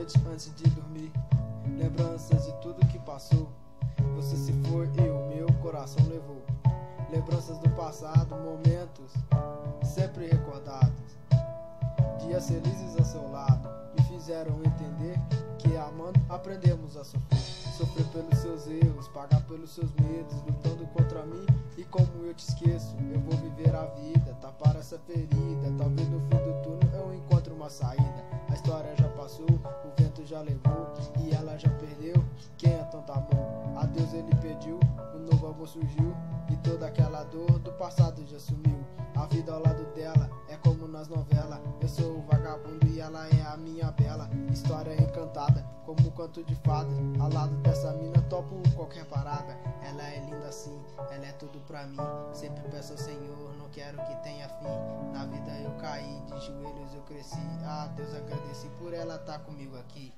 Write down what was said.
noite antes de dormir, lembranças de tudo que passou. Você se foi e o meu coração levou. Lembranças do passado, momentos sempre recordados. Dias felizes ao seu lado me fizeram entender que amando aprendemos a sofrer. Sofrer pelos seus erros, pagar pelos seus medos, lutando contra mim. E como eu te esqueço, eu vou viver a vida, tapar essa ferida. Talvez no fim do túnel eu encontre uma saída. A história já passou, o vento já levou e ela já perdeu quem a tanto amou. A Deus ele pediu, um novo amor surgiu e toda aquela dor do passado já sumiu. A vida ao lado dela é como nas novelas. Eu sou o vagabundo e ela é a minha bela. História encantada, como um canto de fadas. Ao lado dessa mina topo qualquer parada. Ela é linda assim, ela é tudo pra mim. Sempre peço ao Senhor, não quero que tenha fim. Na vida eu caí, de joelhos eu cresci. A Deus agradeci por ela estar comigo aqui.